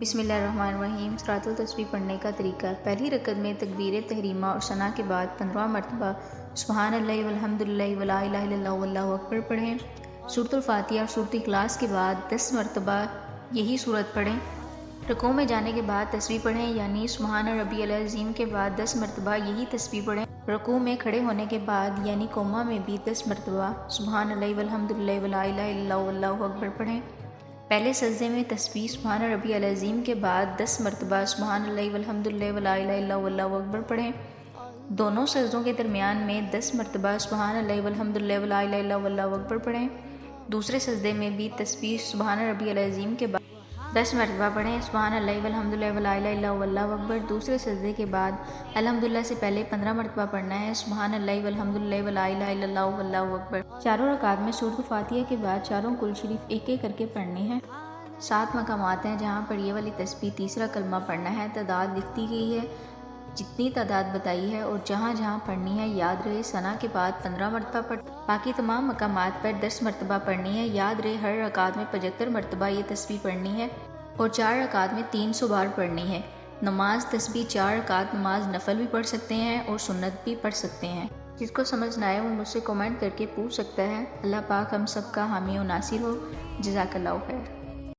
بسم اللہ الرحمن الرحیم۔ صراط التسبیح پڑھنے کا طریقہ: پہلی رکعت میں تکبیر تحریمہ اور ثنا کے بعد 15 مرتبہ سبحان اللہ والحمد للہ ولا الہ الا اللہ واللہ اکبر پڑھیں۔ سورۃ الفاتحہ اور سورۃ اخلاص کے بعد 10 مرتبہ یہی سورت پڑھیں۔ رکوع میں جانے کے بعد تسبیح پڑھیں، یعنی سبحان ربی العظیم کے بعد 10 مرتبہ یہی تسبیح پڑھیں۔ رکوع میں کھڑے ہونے کے بعد یعنی قوما میں بھی 10 مرتبہ سبحان اللہ والحمد للہ ولا الہ الا اللہ واللہ اکبر پڑھیں۔ پہلے سجدے میں تسبیح سبحان ربی العظیم کے بعد 10 مرتبہ سبحان اللہ والحمد للہ ولا الہ الا اللہ واللہ اکبر پڑھیں۔ دونوں سجدوں کے درمیان میں 10 مرتبہ سبحان اللہ والحمد للہ ولا الہ الا اللہ واللہ اکبر پڑھیں۔ دوسرے سجدے میں بھی تسبیح سبحان ربی العظیم کے بعد 10 مرتبہ پڑھیں، سبحان اللہ والحمد للہ ولا الہ الا اللہ واللہ اکبر۔ دوسرے سجدے کے بعد الحمدللہ سے پہلے 15 مرتبہ پڑھنا ہے، سبحان اللہ والحمد للہ ولا الہ الا اللہ واللہ اکبر۔ چاروں رکعات میں سورۃ الفاتحہ کے بعد چاروں کل شریف ایک ایک کر کے پڑھنی ہے۔ 7 مقامات ہیں جہاں پر یہ والی تسبیح تیسرا کلمہ پڑھنا ہے۔ تعداد لکھی گئی ہے، جتنی تعداد بتائی ہے، اور جہاں جہاں پڑھنی ہے یاد رہے ثنا کے بعد 15 مرتبہ پڑھ، باقی تمام مقامات پر 10 مرتبہ پڑھنی ہے۔ یاد رہے ہر رکعت میں 75 مرتبہ یہ تسبیح پڑھنی ہے اور 4 رکعت میں 300 بار پڑھنی ہے۔ نماز تسبیح 4 رکعت نماز نفل بھی پڑھ سکتے ہیں اور سنت بھی پڑھ سکتے ہیں۔ جس کو سمجھ نہ آئے وہ مجھ سے کمنٹ کر کے پوچھ سکتا ہے۔ اللہ پاک ہم سب کا حامی و ناصر ہو۔ جزاک اللہ خیر۔